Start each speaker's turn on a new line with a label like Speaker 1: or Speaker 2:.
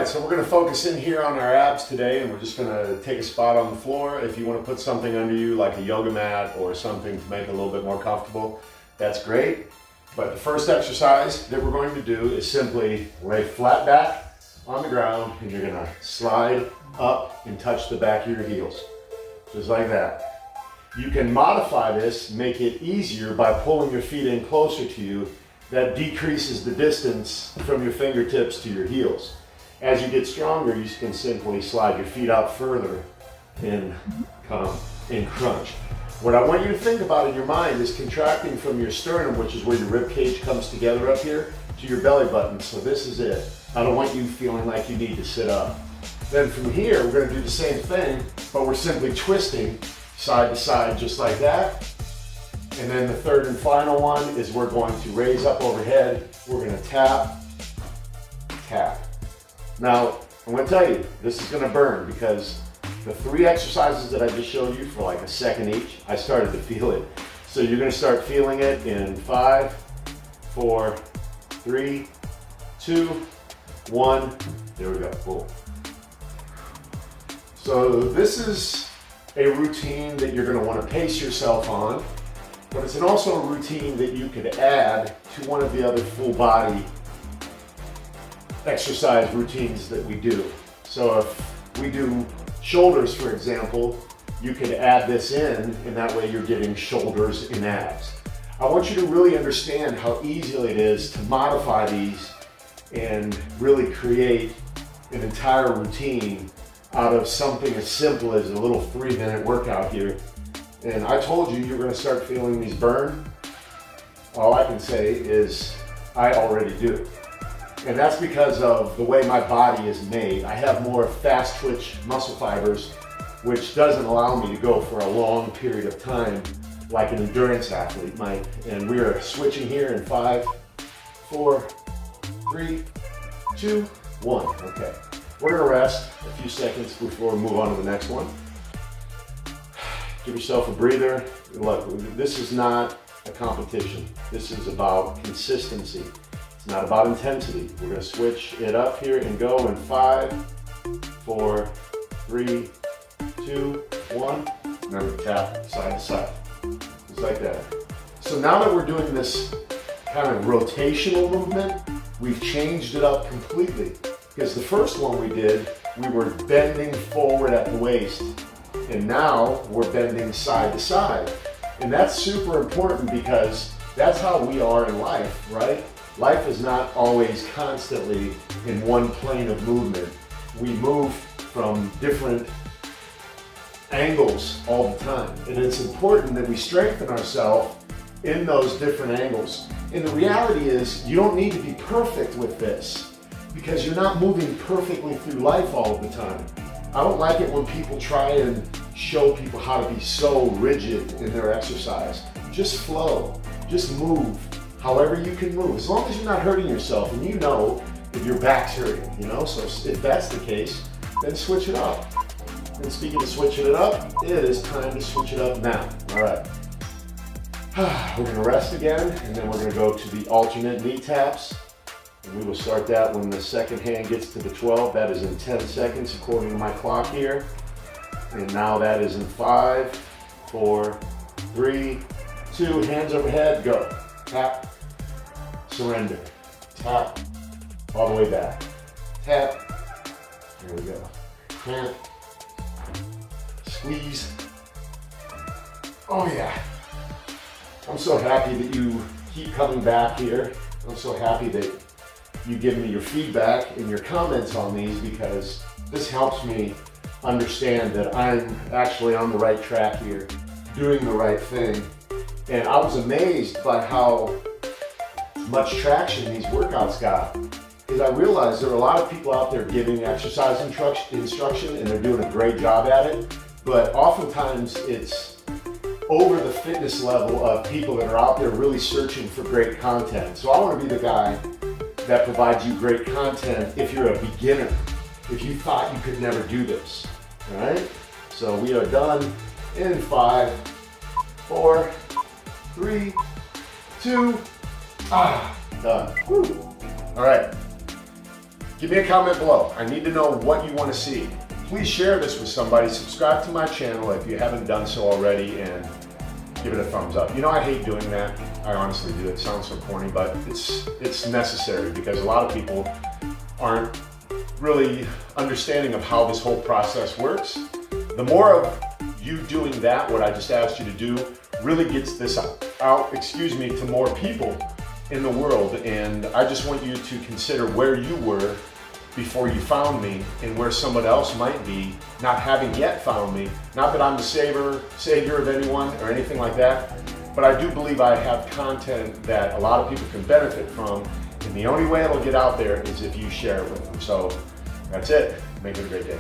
Speaker 1: right, so we're going to focus in here on our abs today, and we're just going to take a spot on the floor. If you want to put something under you like a yoga mat or something to make it a little bit more comfortable, that's great. But the first exercise that we're going to do is simply lay flat back on the ground, and you're going to slide up and touch the back of your heels, just like that. You can modify this, make it easier by pulling your feet in closer to you. That decreases the distance from your fingertips to your heels. As you get stronger, you can simply slide your feet out further and come and crunch. What I want you to think about in your mind is contracting from your sternum, which is where your rib cage comes together up here, to your belly button. So this is it. I don't want you feeling like you need to sit up. Then from here, we're going to do the same thing, but we're simply twisting side to side just like that. And then the third and final one is we're going to raise up overhead. We're going to tap, tap. Now, I'm going to tell you, this is going to burn because the 3 exercises that I just showed you for like a second each, I started to feel it. So you're going to start feeling it in 5, 4, 3, 2, 1. There we go. Boom. So this is a routine that you're going to want to pace yourself on, but it's also a routine that you could add to one of the other full body exercise routines that we do. So if we do shoulders, for example, you could add this in, and that way you're getting shoulders and abs. I want you to really understand how easy it is to modify these and really create an entire routine out of something as simple as a little 3-minute workout here. And I told you you're going to start feeling these burn. All I can say is I already do. And that's because of the way my body is made. I have more fast twitch muscle fibers, which doesn't allow me to go for a long period of time like an endurance athlete might. And we're switching here in 5, 4, 3, 2, 1. Okay. We're going to rest a few seconds before we move on to the next one. Give yourself a breather. Look, this is not a competition. This is about consistency. It's not about intensity. We're going to switch it up here and go in 5, 4, 3, 2, 1. Remember, tap side to side. Just like that. So now that we're doing this kind of rotational movement, we've changed it up completely. Because the first one we did, we were bending forward at the waist. And now we're bending side to side. And that's super important because that's how we are in life, right? Life is not always constantly in one plane of movement. We move from different angles all the time. And it's important that we strengthen ourselves in those different angles. And the reality is you don't need to be perfect with this because you're not moving perfectly through life all of the time. I don't like it when people try and show people how to be so rigid in their exercise. Just flow, just move however you can move, as long as you're not hurting yourself and you know if your back's hurting, you know? So if that's the case, then switch it up. And speaking of switching it up, it is time to switch it up now. All right. We're gonna rest again, and then we're gonna go to the alternate knee taps. And we will start that when the second hand gets to the 12. That is in 10 seconds according to my clock here. And now that is in 5, 4, 3, 2, hands overhead, go. Tap, surrender, tap, all the way back. Tap, there we go. Tap, squeeze. Oh yeah. I'm so happy that you keep coming back here. I'm so happy that you give me your feedback and your comments on these because this helps me understand that I'm actually on the right track here, doing the right thing. And I was amazed by how much traction these workouts got because I realized there are a lot of people out there giving exercise instruction and they're doing a great job at it, but oftentimes it's over the fitness level of people that are out there really searching for great content. So I want to be the guy that provides you great content if you're a beginner, if you thought you could never do this, all right? So we are done in 5, 4, 3, 2, done. Woo. All right. Give me a comment below. I need to know what you want to see. Please share this with somebody. Subscribe to my channel if you haven't done so already, and give it a thumbs up. You know, I hate doing that. I honestly do. It sounds so corny, but it's necessary because a lot of people aren't really understanding of how this whole process works. The more of you doing that, what I just asked you to do, really gets this out to more people in the world. And I just want you to consider where you were before you found me and where someone else might be, not having yet found me. Not that I'm the savior of anyone or anything like that, but I do believe I have content that a lot of people can benefit from, and the only way it'll get out there is if you share it with them. So that's it. Make it a great day.